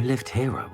no-lived hero.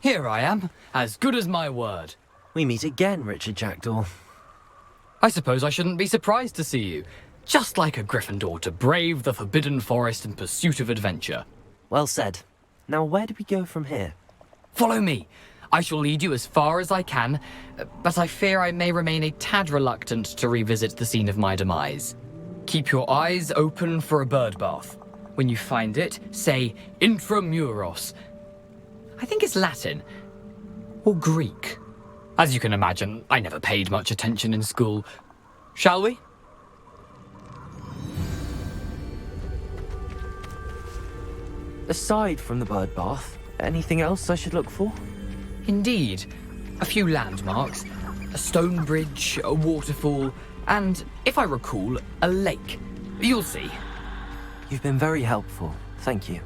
Here I am, as good as my word. We meet again, Richard Jackdaw. I suppose I shouldn't be surprised to see you. Just like a Gryffindor to brave the Forbidden Forest in pursuit of adventure. Well said. Now where do we go from here? Follow me. I shall lead you as far as I can, but I fear I may remain a tad reluctant to revisit the scene of my demise. Keep your eyes open for a bird bath. When you find it, say Intramuros. I think it's Latin. Or Greek. As you can imagine, I never paid much attention in school. Shall we? Aside from the bird bath, anything else I should look for? Indeed. A few landmarks, a stone bridge, a waterfall, and, if I recall, a lake. You'll see. You've been very helpful. Thank you.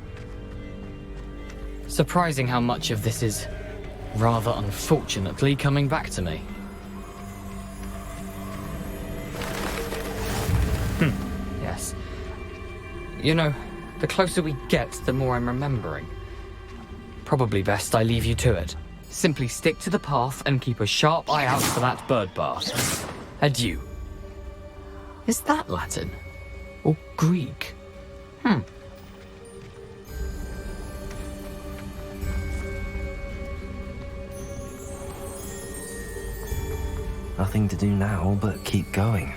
Surprising how much of this is, rather unfortunately, coming back to me. Yes. You know, the closer we get, the more I'm remembering. Probably best I leave you to it. Simply stick to the path and keep a sharp eye out for that bird bath. Adieu. Is that Latin? Or Greek? Nothing to do now but keep going.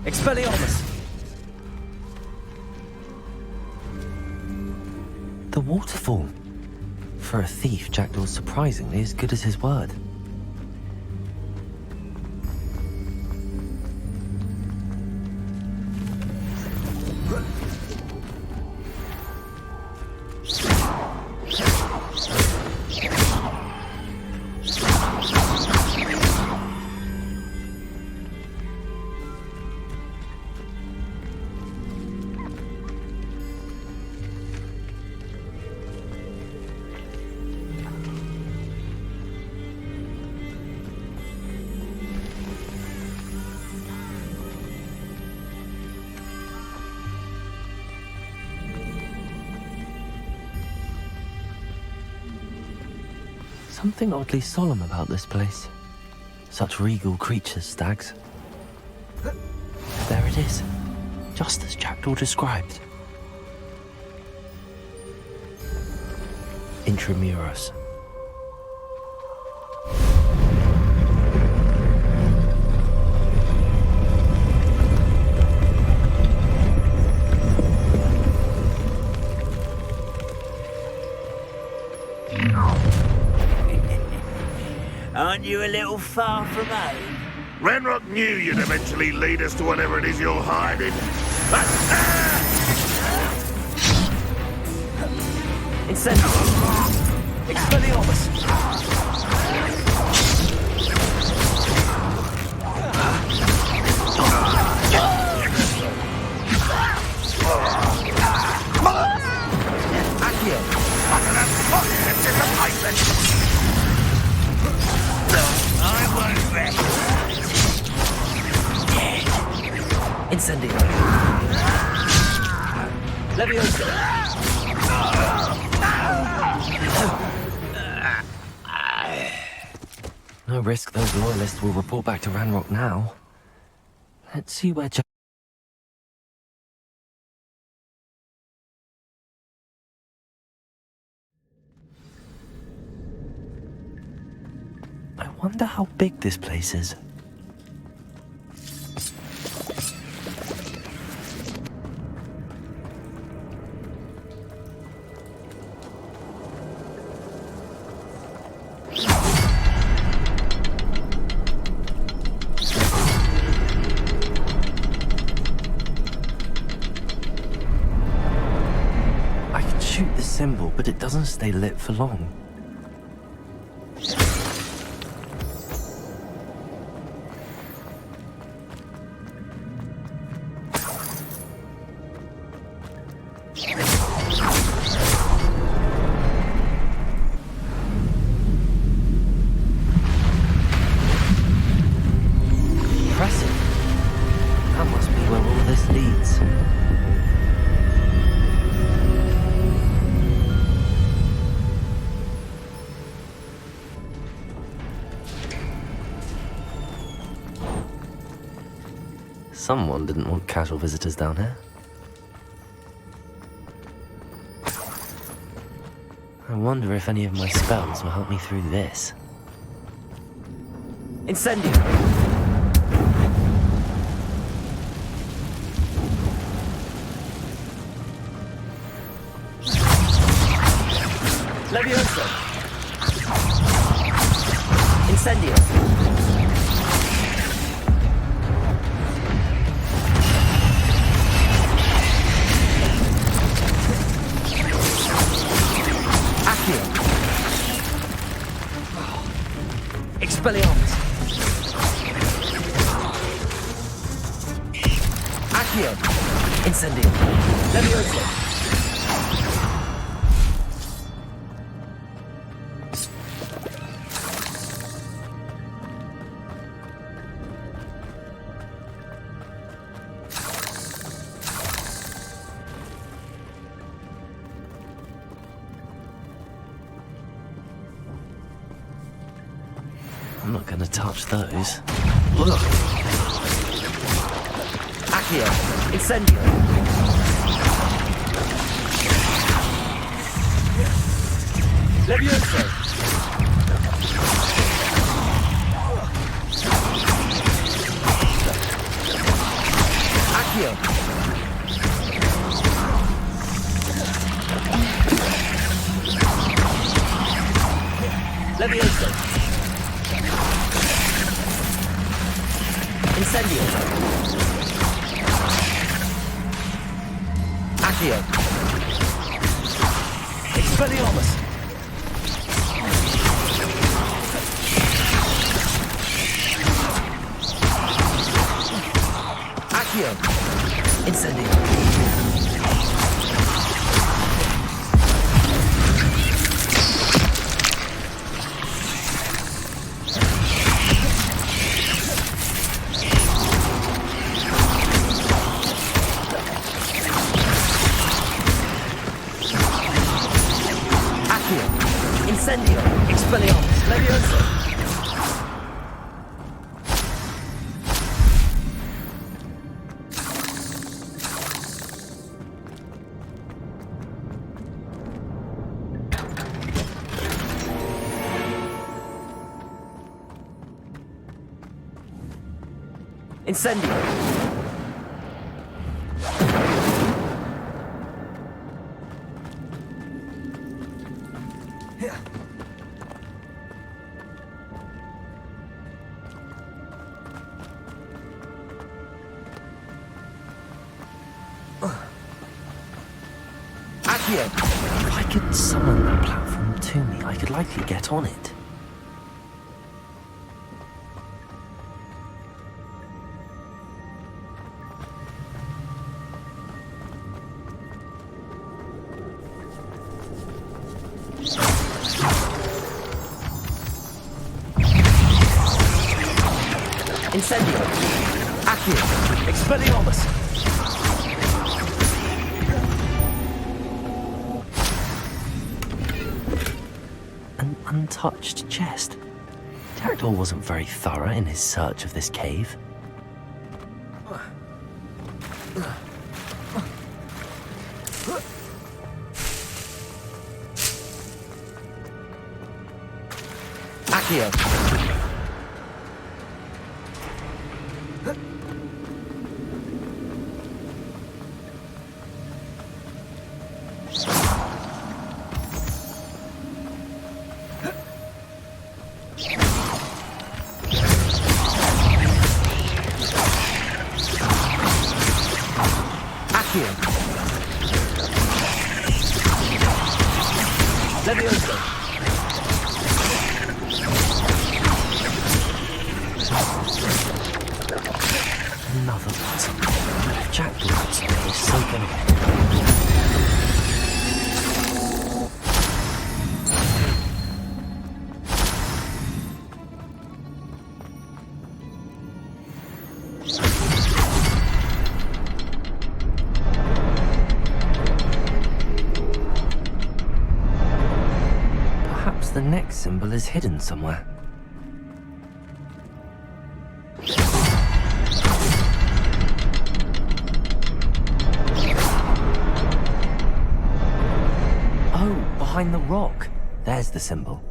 Expelliarmus! The waterfall. For a thief, Jackdaw's surprisingly as good as his word. Something oddly solemn about this place. Such regal creatures, stags. There it is, just as Jackdaw described. Intramuros. Aren't you a little far from home? Ranrock knew you'd eventually lead us to whatever it is you're hiding. Incendio! Expelliarmus! Accio! I won't rest. Incendio! Leviosa! No risk those loyalists will report back to Ranrock now. Let's see where Wonder how big this place is. I can shoot the symbol, but it doesn't stay lit for long. Someone didn't want casual visitors down here. I wonder if any of my spells will help me through this. Incendio! Levioso! Incendio! Expelliarmus! Accio! Incendio! Levioso! I'm not gonna touch those. Look! Accio! Incendio! Levioso! Accio! Levioso! Incendio! Accio! Expelliarmus! Accio! Incendio! Incendio! Expelliarmus! Levioso! Incendio! If I could summon that platform to me, I could likely get on it. Incendio! Accio! Expelliarmus! An untouched chest. Jackdaw wasn't very thorough in his search of this cave. Accio! Levioso. Another button. If Jackdaw could spare his so Perhaps the next symbol is hidden somewhere. Behind the rock. There's the symbol.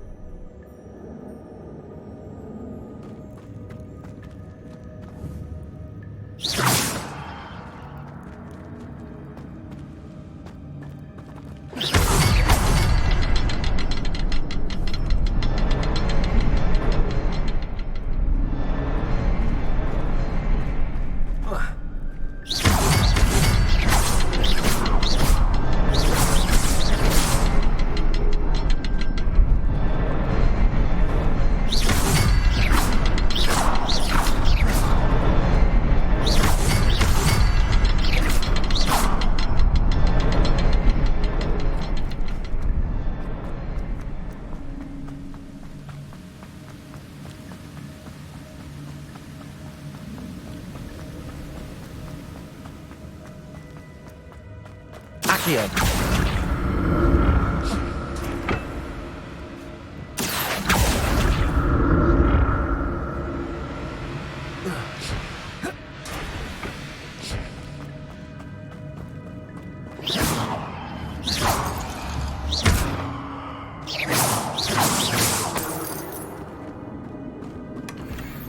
Accio.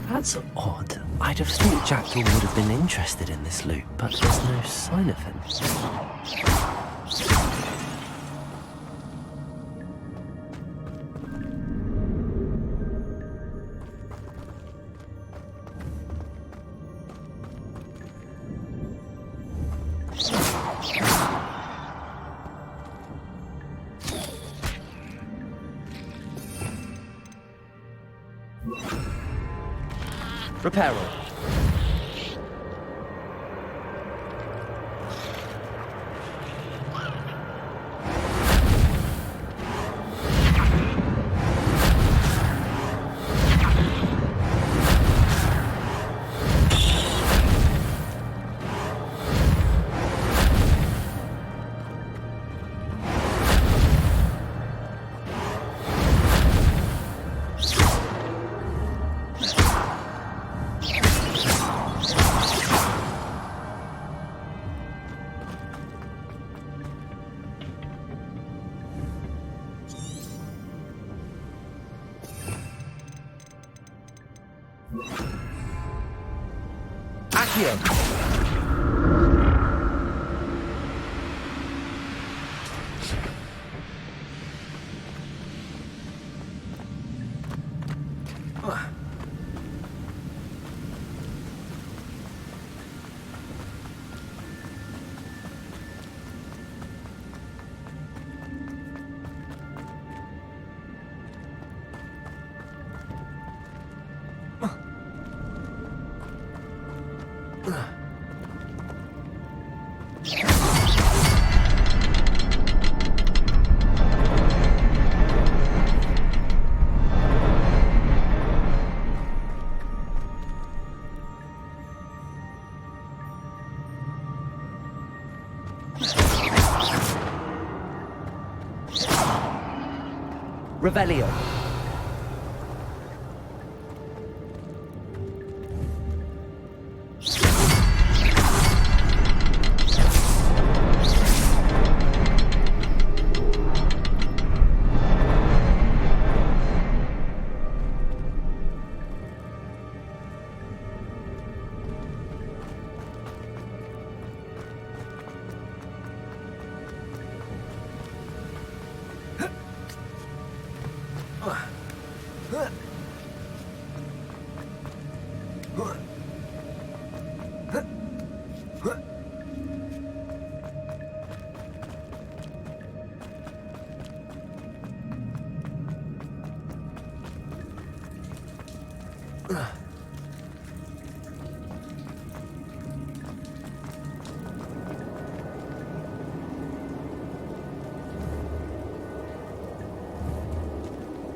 That's odd. I'd have thought Jackdaw would have been interested in this loot, but there's no sign of him. Repair roll. Accio. Revelio.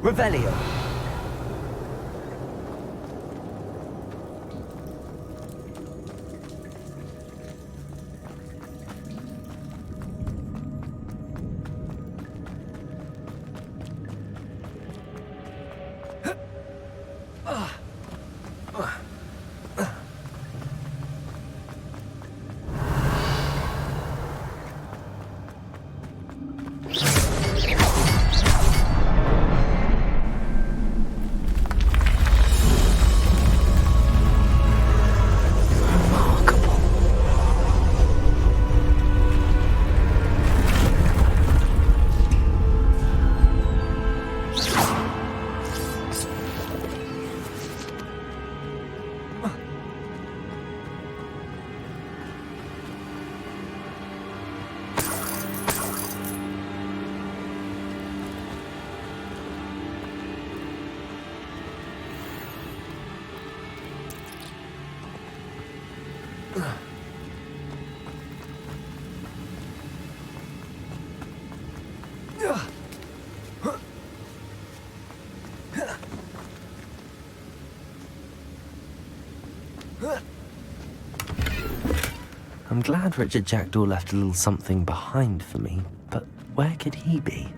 Revelio. I'm glad Richard Jackdaw left a little something behind for me, but where could he be?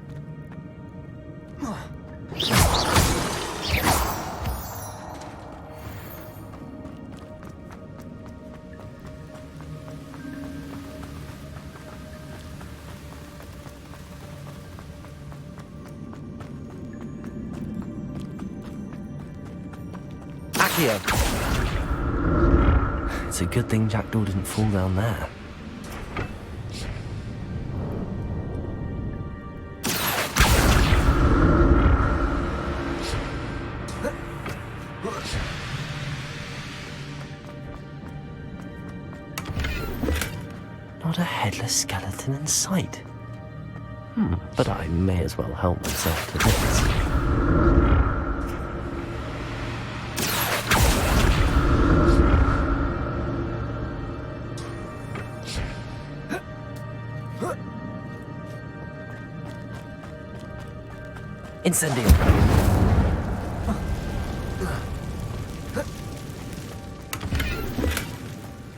Accio! It's a good thing Jackdaw didn't fall down there. Not a headless skeleton in sight. But I may as well help myself to this. Incendio.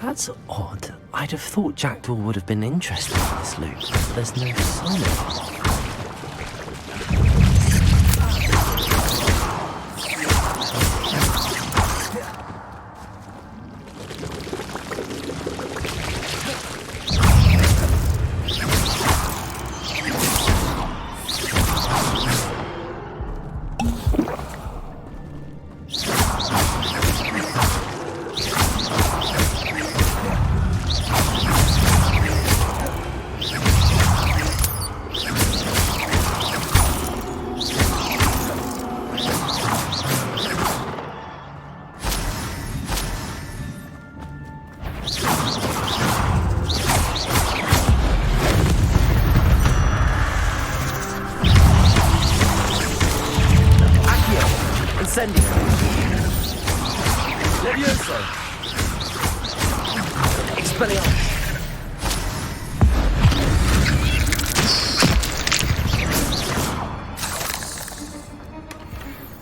That's odd. I'd have thought Jackdaw would have been interested in this loot. There's no sign of it.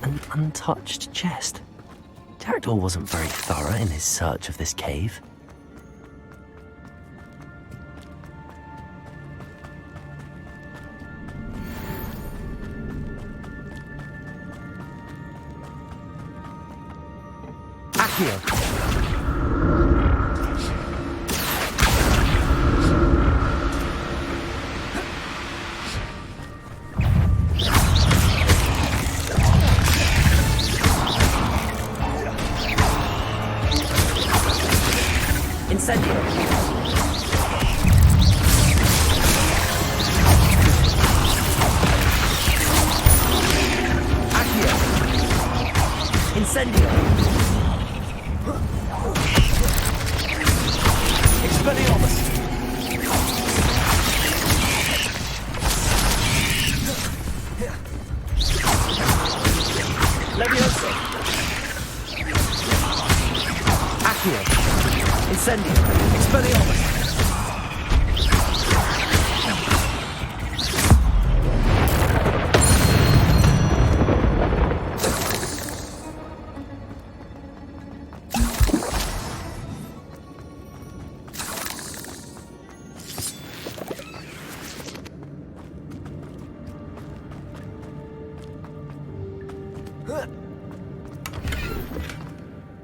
An untouched chest. Jackdaw wasn't very thorough in his search of this cave. Accio! Accio. Incendio. Expelliarmus.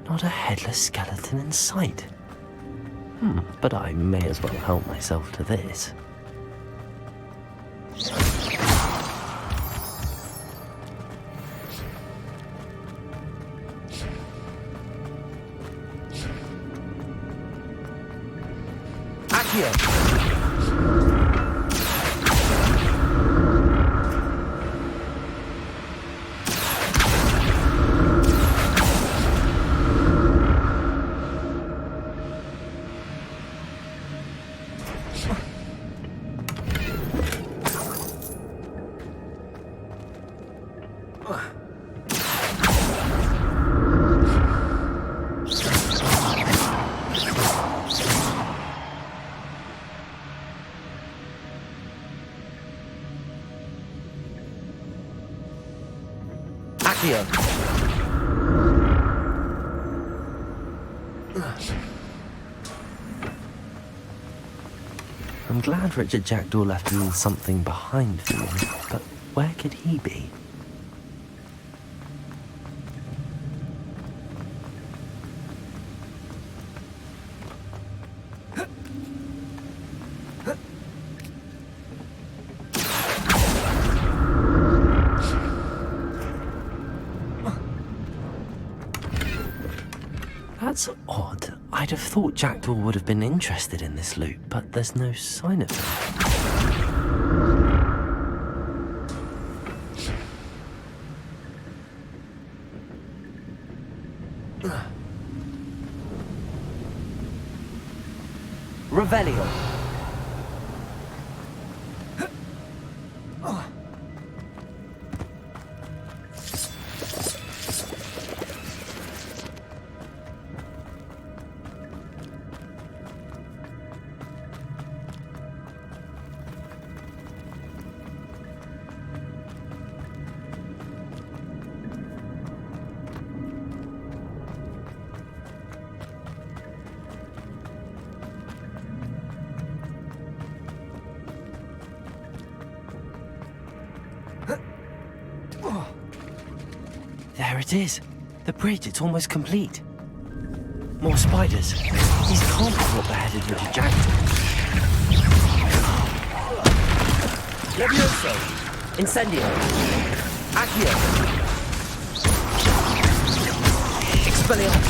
Not a headless skeleton in sight. But I may as well help myself to this. Accio. I'm glad Richard Jackdaw left a little something behind for me, but where could he be? That's odd. I'd have thought Jackdaw would have been interested in this loot, but there's no sign of it. Revelio. There it is. The bridge, it's almost complete. More spiders. These can't be what beheaded Richard Jackdaw. Levioso. Incendio. Accio. Expelliarmus.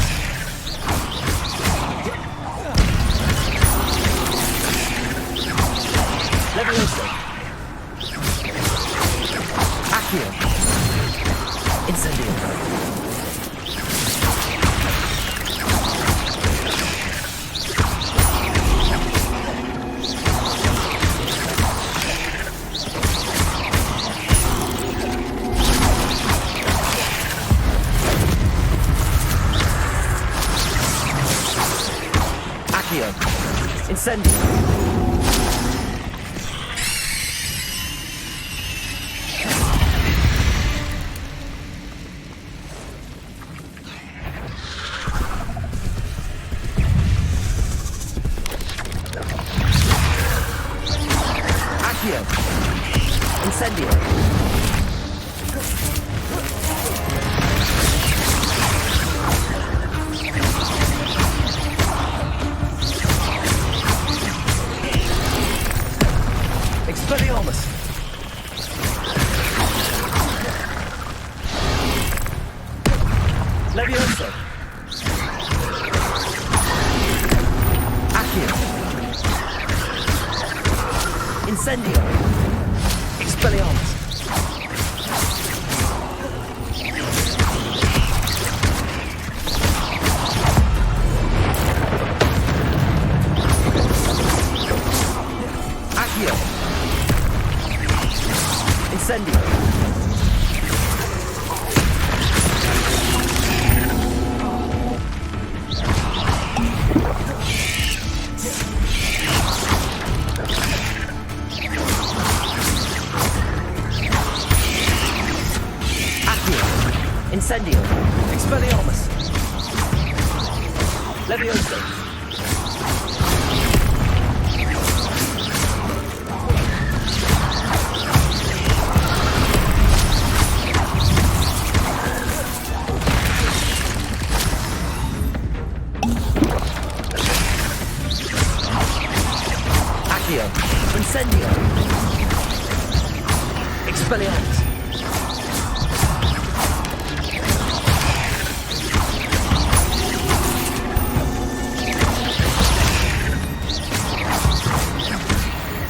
Levioso. Accio. Incendio. Accio. Incendio. Incendio. Expelliarmus. Levioso. Accio. Incendio. Expelliarmus. Accio. Incendio. Incendio. Expelliarmus. Levioso. Accio. Incendio. Expelliarmus.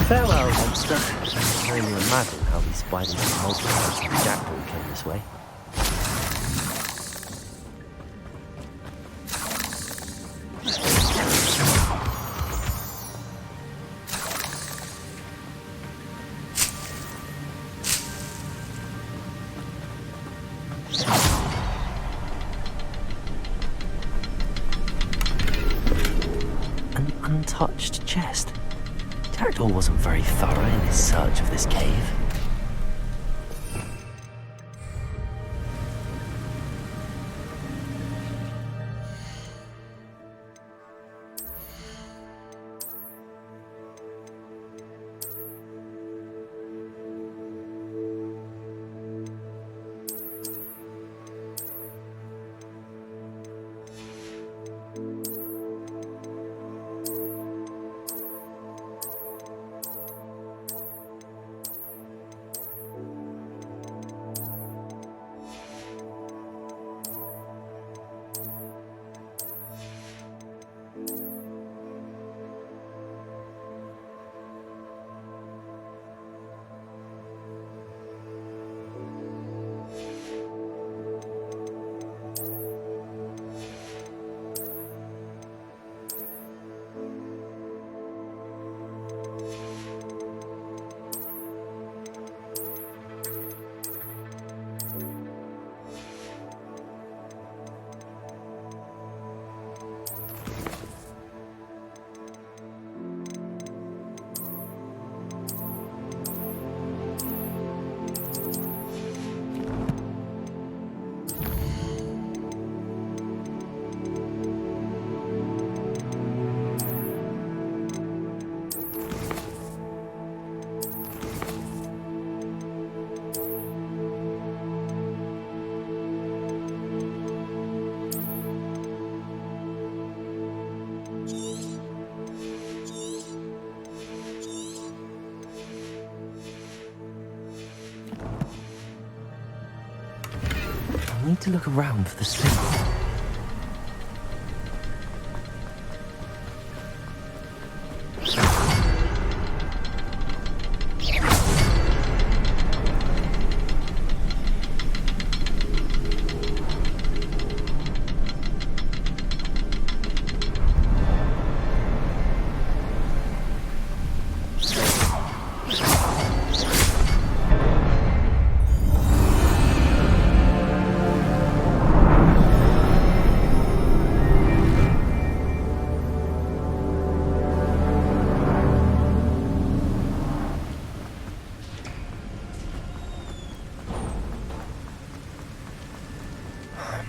Farewell, monster. I can only imagine how these spiders and multipliers and jackdaw came this way. An untouched chest. Jackdaw wasn't very thorough in his search of this cave. I need to look around for the sleuth.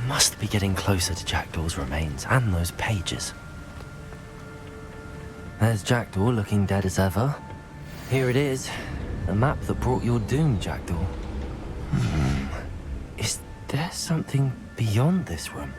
Must be getting closer to Jackdaw's remains and those pages. There's Jackdaw looking dead as ever. Here it is, the map that brought your doom, Jackdaw. Is there something beyond this room?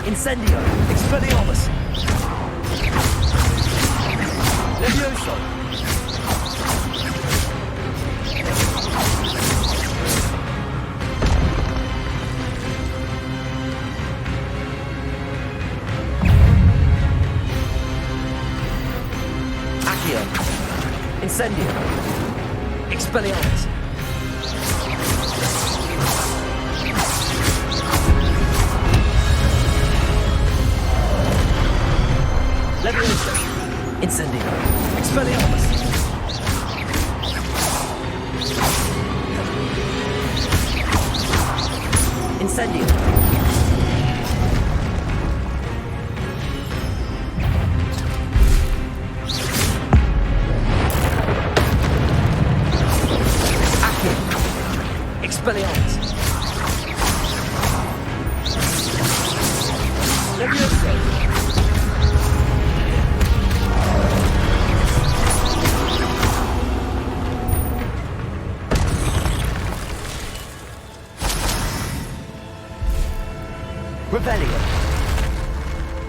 Incendio! Expelliarmus! Levioso! Incendio. Expelliarmus. Leviosa. Incendio. Expelliarmus. Incendio. Expelliarmus. Leviosa. Rebellion.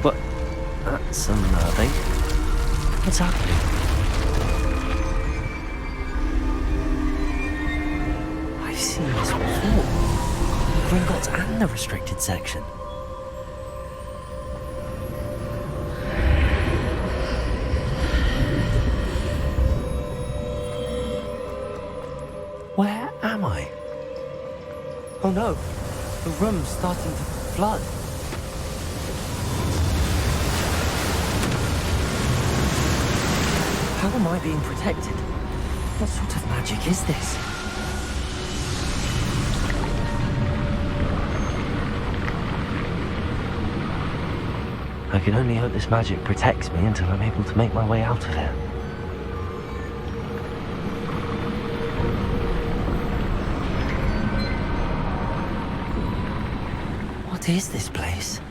But that's unnerving. What's happening? I've seen this before. Gringotts and the restricted section. Where am I? Oh no, the room's starting to flood. How am I being protected? What sort of magic is this? I can only hope this magic protects me until I'm able to make my way out of here. What is this place?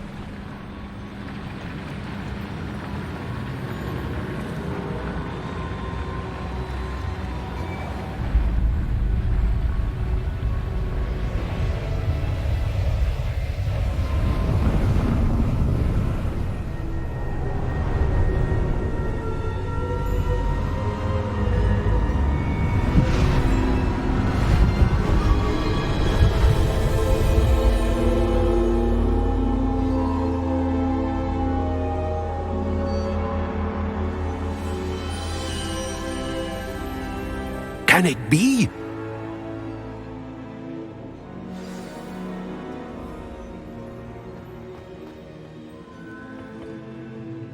Can it be?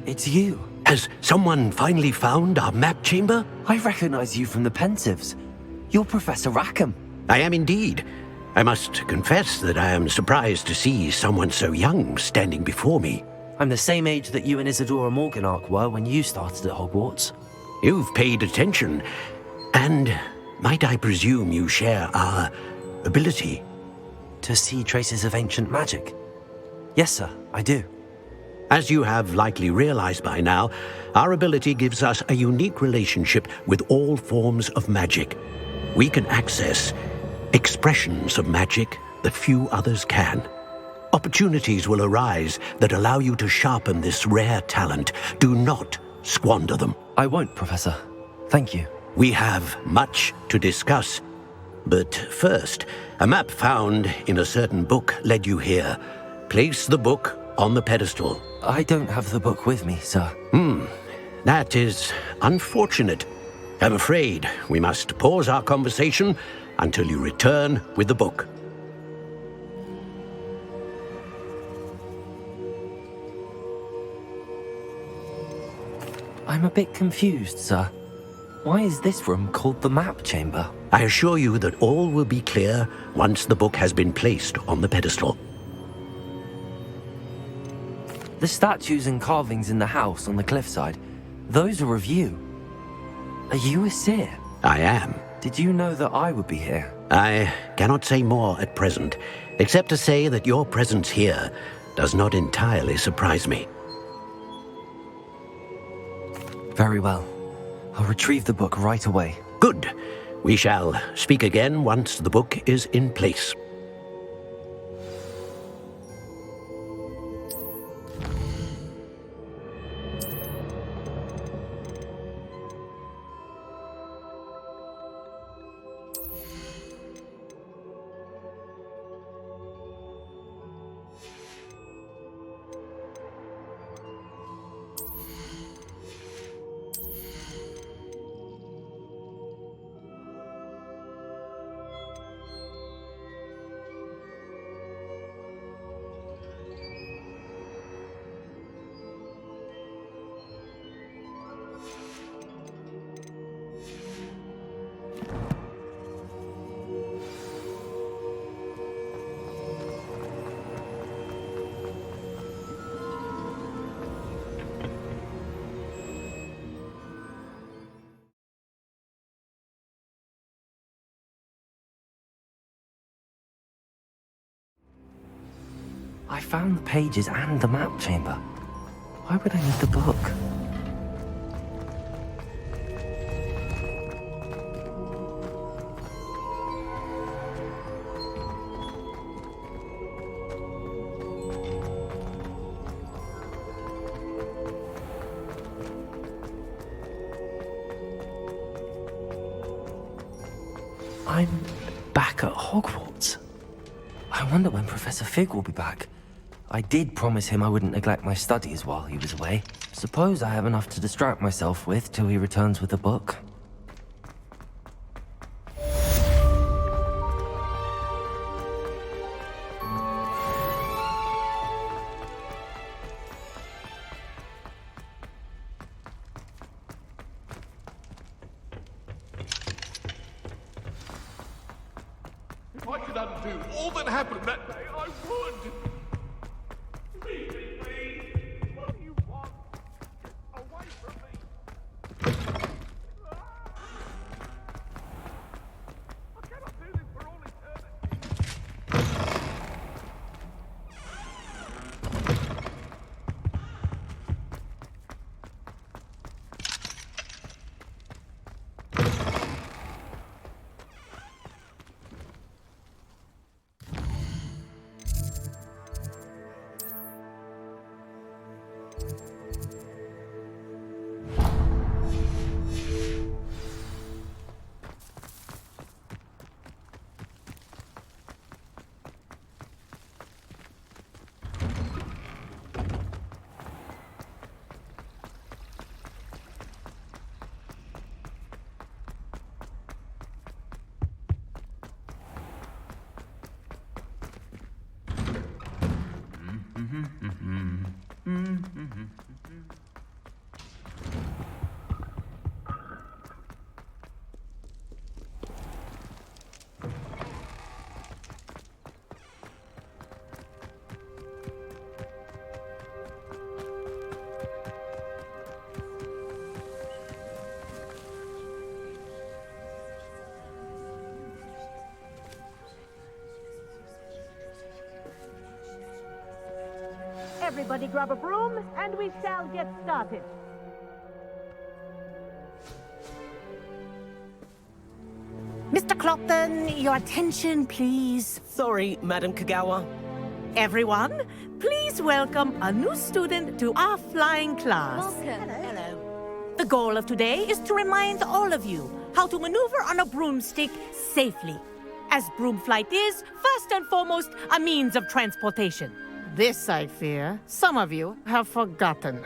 It's you. Has someone finally found our map chamber? I recognize you from the Pensieves. You're Professor Rackham. I am indeed. I must confess that I am surprised to see someone so young standing before me. I'm the same age that you and Isadora Morganark were when you started at Hogwarts. You've paid attention, and might I presume you share our ability? To see traces of ancient magic? Yes, sir, I do. As you have likely realized by now, our ability gives us a unique relationship with all forms of magic. We can access expressions of magic that few others can. Opportunities will arise that allow you to sharpen this rare talent. Do not squander them. I won't, Professor. Thank you. We have much to discuss. But first, a map found in a certain book led you here. Place the book on the pedestal. I don't have the book with me, sir. That is unfortunate. I'm afraid we must pause our conversation until you return with the book. I'm a bit confused, sir. Why is this room called the map chamber? I assure you that all will be clear once the book has been placed on the pedestal. The statues and carvings in the house on the cliffside, those are of you. Are you a seer? I am. Did you know that I would be here? I cannot say more at present, except to say that your presence here does not entirely surprise me. Very well. I'll retrieve the book right away. Good. We shall speak again once the book is in place. I found the pages and the map chamber. Why would I need the book? I'm back at Hogwarts. I wonder when Professor Fig will be back. I did promise him I wouldn't neglect my studies while he was away. Suppose I have enough to distract myself with till he returns with the book. If I could undo all that happened that day, I would. Please, please. What do you want? Get away from me. I cannot do this for all eternity. Everybody grab a broom, and we shall get started. Mr. Clopton, your attention, please. Sorry, Madam Kagawa. Everyone, please welcome a new student to our flying class. Welcome. Hello. The goal of today is to remind all of you how to maneuver on a broomstick safely, as broom flight is, first and foremost, a means of transportation. This, I fear, some of you have forgotten.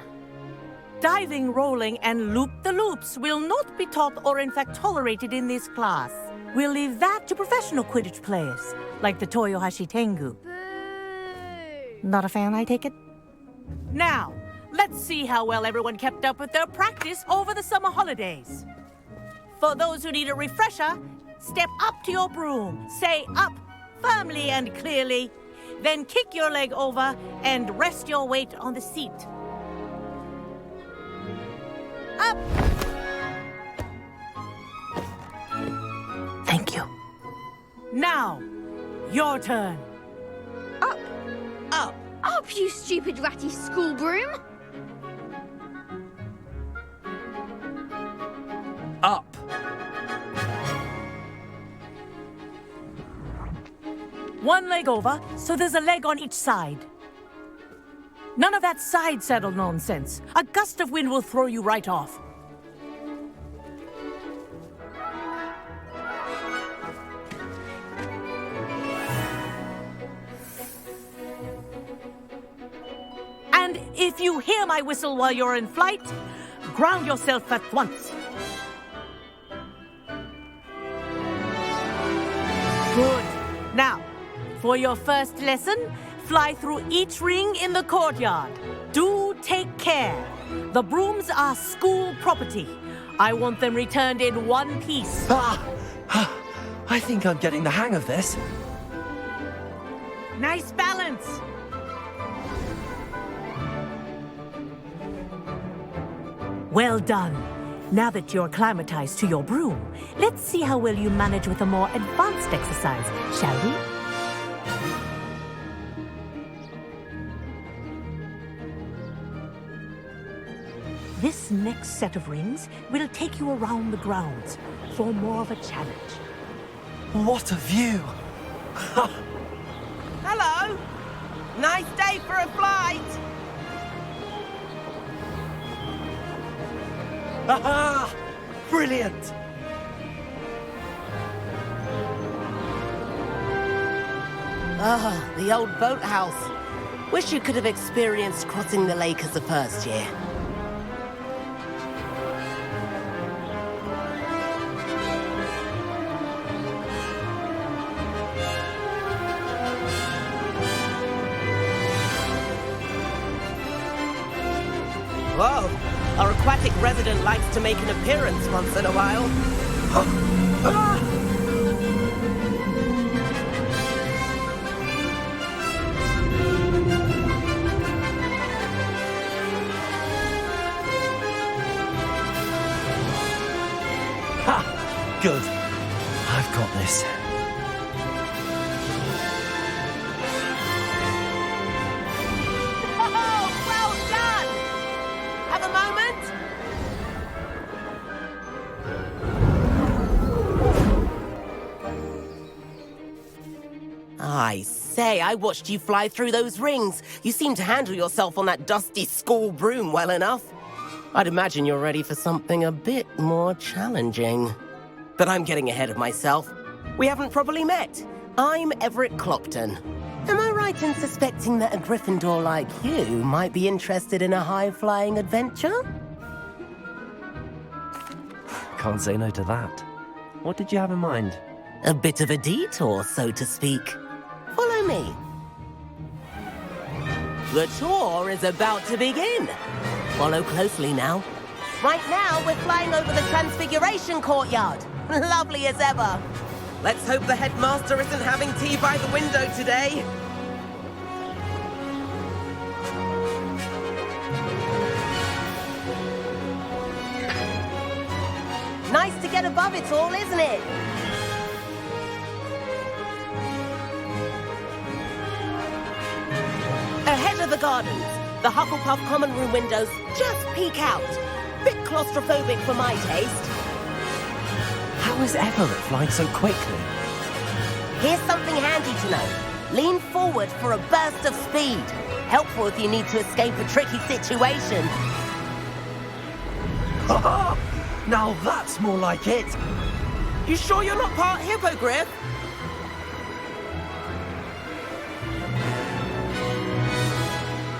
Diving, rolling, and loop-the-loops will not be taught or in fact tolerated in this class. We'll leave that to professional Quidditch players, like the Toyohashi Tengu. Boo! Not a fan, I take it? Now, let's see how well everyone kept up with their practice over the summer holidays. For those who need a refresher, step up to your broom, say up firmly and clearly, then kick your leg over and rest your weight on the seat. Up! Thank you. Now, your turn. Up! Up! Up, you stupid ratty school broom! Up! One leg over, so there's a leg on each side. None of that side saddle nonsense. A gust of wind will throw you right off. And if you hear my whistle while you're in flight, ground yourself at once. Good. Now, for your first lesson, fly through each ring in the courtyard. Do take care. The brooms are school property. I want them returned in one piece. I think I'm getting the hang of this. Nice balance. Well done. Now that you're acclimatized to your broom, let's see how well you manage with a more advanced exercise, shall we? This next set of rings will take you around the grounds for more of a challenge. What a view! Hello! Nice day for a flight! Aha! Brilliant! Ah, the old boathouse. Wish you could have experienced crossing the lake as the first year. Whoa, our aquatic resident likes to make an appearance once in a while. Ha! Good. I've got this. Oh, well done! Have a moment? I say, I watched you fly through those rings. You seem to handle yourself on that dusty school broom well enough. I'd imagine you're ready for something a bit more challenging. But I'm getting ahead of myself. We haven't properly met. I'm Everett Clopton. Am I right in suspecting that a Gryffindor like you might be interested in a high-flying adventure? Can't say no to that. What did you have in mind? A bit of a detour, so to speak. Follow me. The tour is about to begin. Follow closely now. Right now, we're flying over the Transfiguration Courtyard. Lovely as ever. Let's hope the headmaster isn't having tea by the window today. Nice to get above it all, isn't it? Ahead of the gardens, the Hufflepuff common room windows just peek out. Bit claustrophobic for my taste. How is Everett flying so quickly? Here's something handy to know. Lean forward for a burst of speed. Helpful if you need to escape a tricky situation. Now that's more like it! You sure you're not part hippogriff?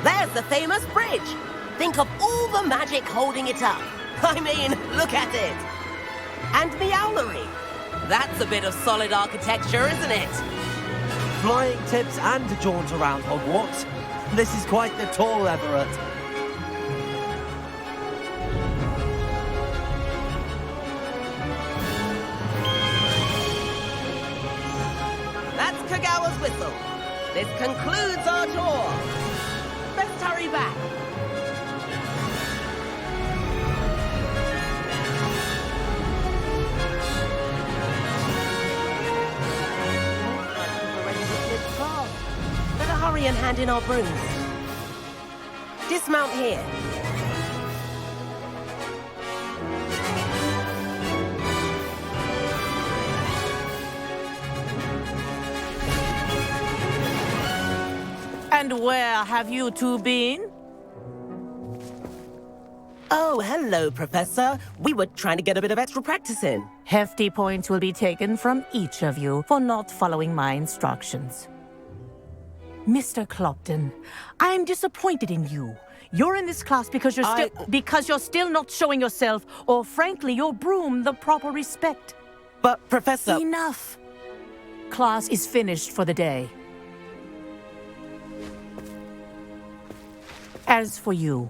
There's the famous bridge. Think of all the magic holding it up. I mean, look at it. And Meowlery. That's a bit of solid architecture, isn't it? Flying tips and a jaunt around Hogwarts. This is quite the tour, Everett. That's Kagawa's whistle. This concludes our tour. Let's hurry back. Better hurry and hand in our brooms. Dismount here. And where have you two been? Oh, hello, Professor. We were trying to get a bit of extra practice in. Hefty points will be taken from each of you for not following my instructions. Mr. Clopton, I'm disappointed in you. You're in this class because you're still not showing yourself, or frankly, your broom the proper respect. But, Professor... Enough. Class is finished for the day. As for you,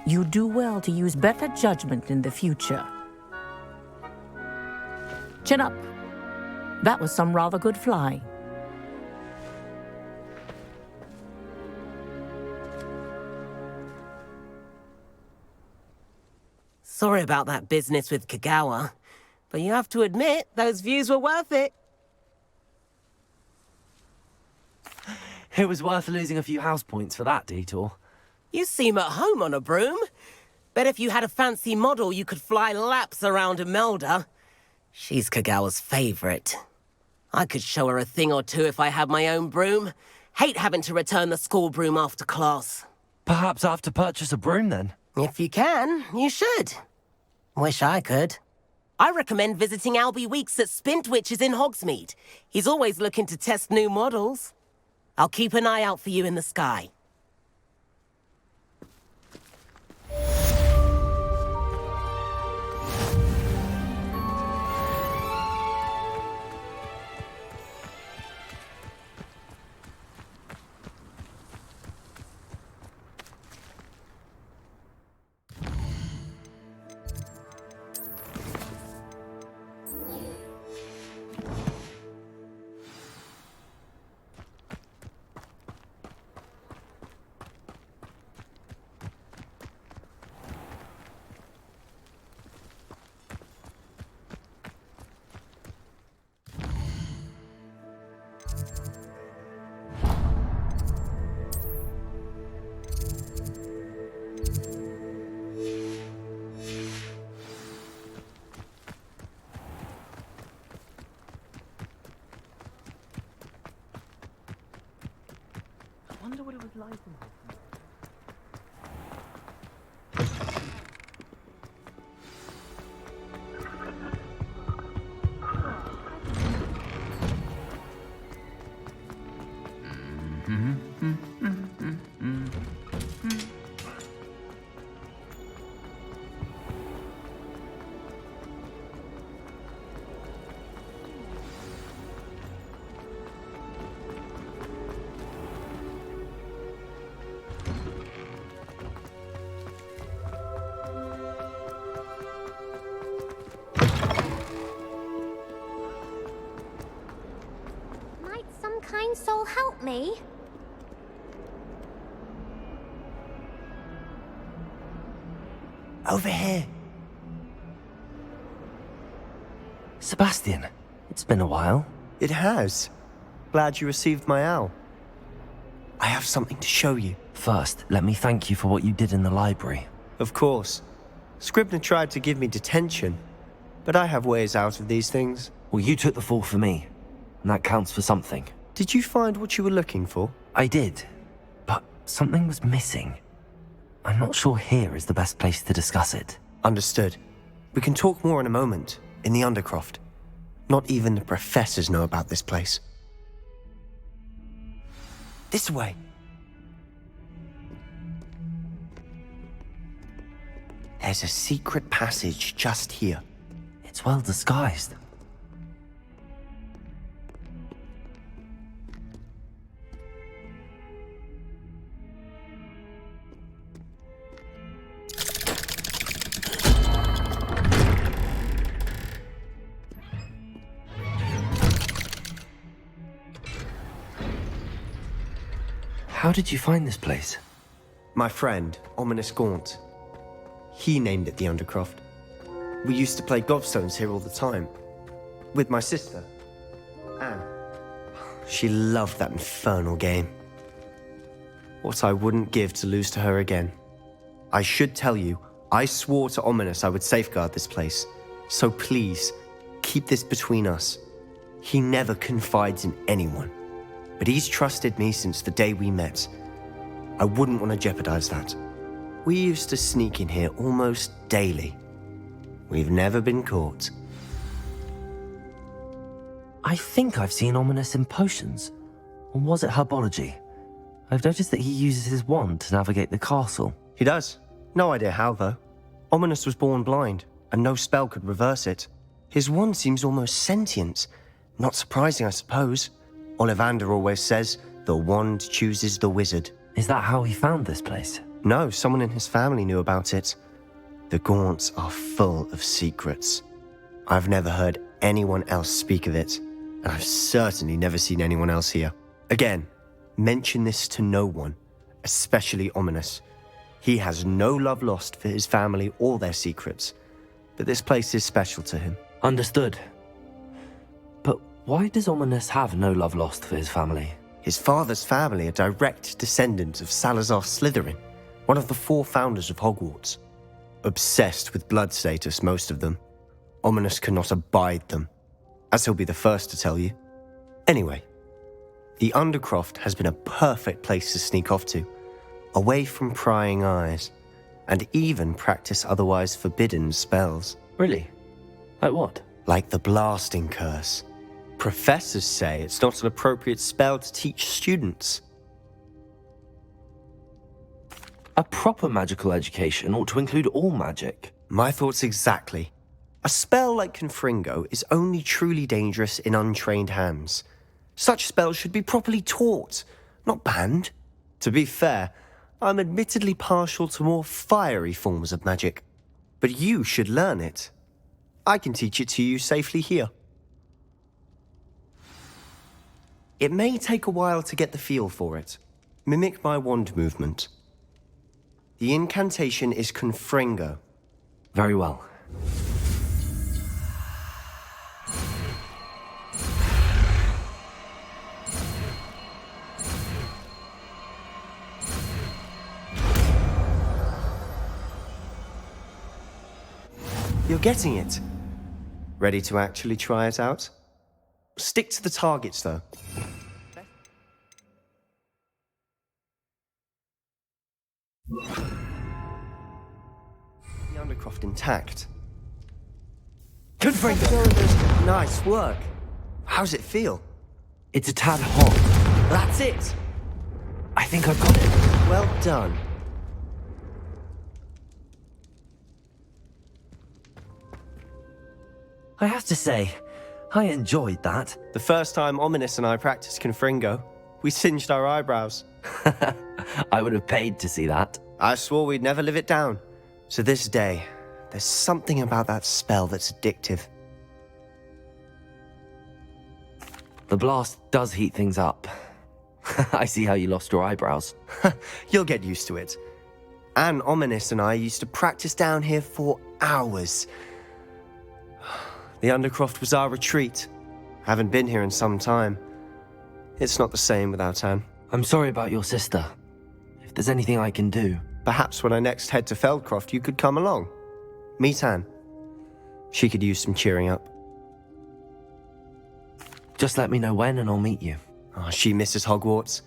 you do well to use better judgment in the future. Chin up. That was some rather good flying. Sorry about that business with Kagawa, but you have to admit, those views were worth it. It was worth losing a few house points for that detour. You seem at home on a broom. Bet if you had a fancy model, you could fly laps around Imelda. She's Kagawa's favorite. I could show her a thing or two if I had my own broom. Hate having to return the school broom after class. Perhaps I have to purchase a broom then? If you can, you should. Wish I could. I recommend visiting Albie Weeks at Spintwitches in Hogsmeade. He's always looking to test new models. I'll keep an eye out for you in the sky. Kind soul help me? Over here. Sebastian, it's been a while. It has. Glad you received my owl. I have something to show you. First, let me thank you for what you did in the library. Of course. Scribner tried to give me detention, but I have ways out of these things. Well, you took the fall for me, and that counts for something. Did you find what you were looking for? I did, but something was missing. I'm not sure here is the best place to discuss it. Understood. We can talk more in a moment, in the Undercroft. Not even the professors know about this place. This way. There's a secret passage just here. It's well disguised. How did you find this place? My friend, Ominous Gaunt. He named it the Undercroft. We used to play gobstones here all the time. With my sister, Anne. She loved that infernal game. What I wouldn't give to lose to her again. I should tell you, I swore to Ominous I would safeguard this place. So please, keep this between us. He never confides in anyone. But he's trusted me since the day we met. I wouldn't want to jeopardize that. We used to sneak in here almost daily. We've never been caught. I think I've seen Ominous in potions. Or was it herbology? I've noticed that he uses his wand to navigate the castle. He does. No idea how, though. Ominous was born blind, and no spell could reverse it. His wand seems almost sentient. Not surprising, I suppose. Ollivander always says, the wand chooses the wizard. Is that how he found this place? No, someone in his family knew about it. The Gaunts are full of secrets. I've never heard anyone else speak of it, and I've certainly never seen anyone else here. Again, mention this to no one, especially Ominous. He has no love lost for his family or their secrets, but this place is special to him. Understood. But why does Ominous have no love lost for his family? His father's family are direct descendants of Salazar Slytherin, one of the 4 founders of Hogwarts. Obsessed with blood status, most of them. Ominous cannot abide them, as he'll be the first to tell you. Anyway, the Undercroft has been a perfect place to sneak off to, away from prying eyes, and even practice otherwise forbidden spells. Really? Like what? Like the blasting curse. Professors say it's not an appropriate spell to teach students. A proper magical education ought to include all magic. My thoughts exactly. A spell like Confringo is only truly dangerous in untrained hands. Such spells should be properly taught, not banned. To be fair, I'm admittedly partial to more fiery forms of magic. But you should learn it. I can teach it to you safely here. It may take a while to get the feel for it. Mimic my wand movement. The incantation is Confringo. Very well. You're getting it. Ready to actually try it out? Stick to the targets, though. The Undercroft intact. Confringo! Nice work. How's it feel? It's a tad hot. That's it. I think I've got it. Well done. I have to say, I enjoyed that. The first time Ominous and I practiced Confringo, we singed our eyebrows. I would have paid to see that. I swore we'd never live it down. To this day, there's something about that spell that's addictive. The blast does heat things up. I see how you lost your eyebrows. You'll get used to it. Anne Ominous and I used to practice down here for hours. The Undercroft was our retreat. Haven't been here in some time. It's not the same without Anne. I'm sorry about your sister. If there's anything I can do... Perhaps when I next head to Feldcroft, you could come along. Meet Anne. She could use some cheering up. Just let me know when and I'll meet you. Oh, she misses Hogwarts.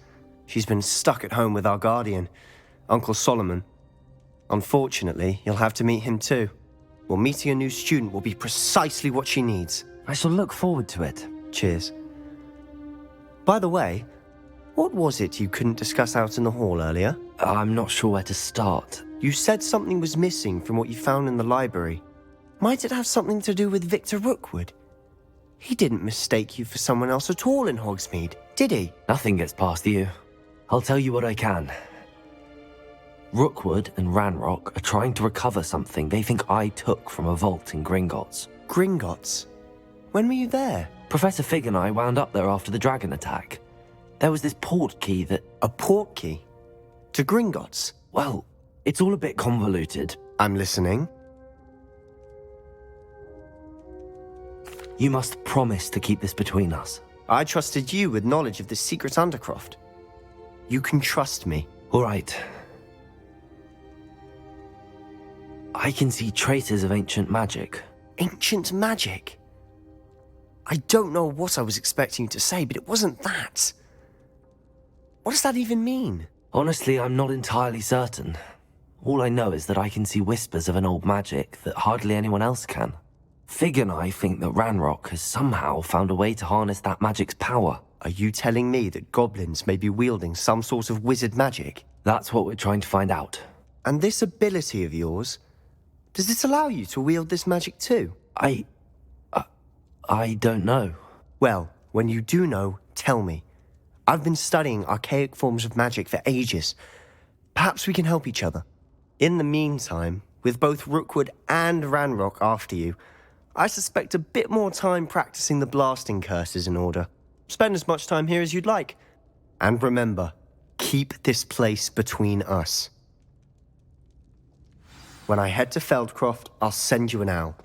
She's been stuck at home with our guardian, Uncle Solomon. Unfortunately, you'll have to meet him too. Well, meeting a new student will be precisely what she needs. I shall look forward to it. Cheers. By the way, what was it you couldn't discuss out in the hall earlier? I'm not sure where to start. You said something was missing from what you found in the library. Might it have something to do with Victor Rookwood? He didn't mistake you for someone else at all in Hogsmeade, did he? Nothing gets past you. I'll tell you what I can. Rookwood and Ranrock are trying to recover something they think I took from a vault in Gringotts. Gringotts? When were you there? Professor Fig and I wound up there after the dragon attack. There was this port key that... A port key? To Gringotts? Well, it's all a bit convoluted. I'm listening. You must promise to keep this between us. I trusted you with knowledge of the secret Undercroft. You can trust me. All right. I can see traces of ancient magic. Ancient magic? I don't know what I was expecting you to say, but it wasn't that. What does that even mean? Honestly, I'm not entirely certain. All I know is that I can see whispers of an old magic that hardly anyone else can. Fig and I think that Ranrock has somehow found a way to harness that magic's power. Are you telling me that goblins may be wielding some sort of wizard magic? That's what we're trying to find out. And this ability of yours, does it allow you to wield this magic too? I don't know. Well, when you do know, tell me. I've been studying archaic forms of magic for ages. Perhaps we can help each other. In the meantime, with both Rookwood and Ranrock after you, I suspect a bit more time practicing the blasting curse is in order. Spend as much time here as you'd like. And remember, keep this place between us. When I head to Feldcroft, I'll send you an owl.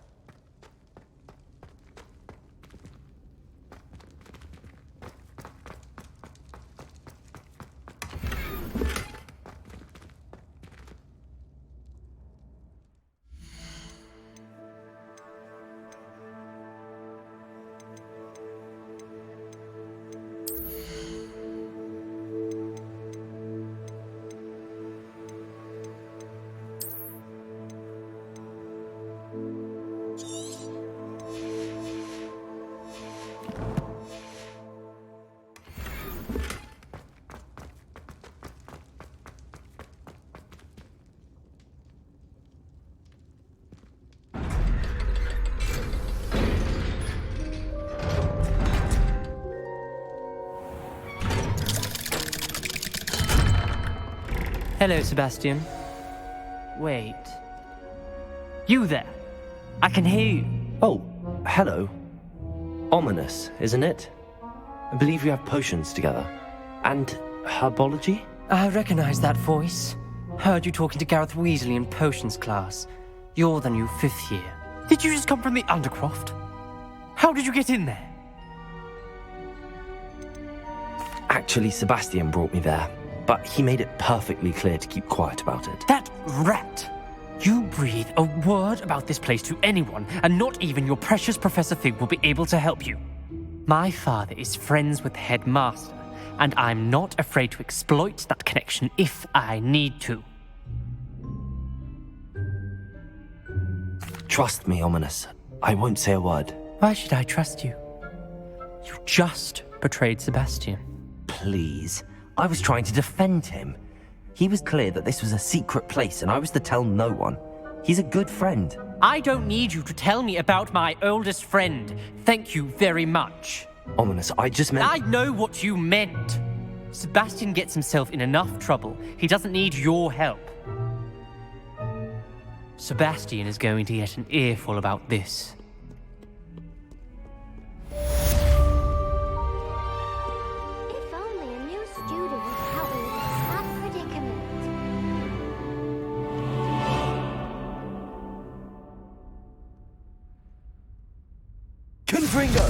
Hello, Sebastian. Wait. You there? I can hear you. Oh, hello. Ominous, isn't it? I believe we have potions together. And herbology? I recognize that voice. Heard you talking to Gareth Weasley in potions class. You're the new 5th year. Did you just come from the Undercroft? How did you get in there? Actually, Sebastian brought me there, but he made it perfectly clear to keep quiet about it. That rat! You breathe a word about this place to anyone, and not even your precious Professor Fig will be able to help you. My father is friends with the headmaster, and I'm not afraid to exploit that connection if I need to. Trust me, Ominous. I won't say a word. Why should I trust you? You just betrayed Sebastian. Please. I was trying to defend him. He was clear that this was a secret place and I was to tell no one. He's a good friend. I don't need you to tell me about my oldest friend. Thank you very much. Ominous, I just meant... I know what you meant. Sebastian gets himself in enough trouble. He doesn't need your help. Sebastian is going to get an earful about this. If only a new student would help me with this hard predicament. Confringo!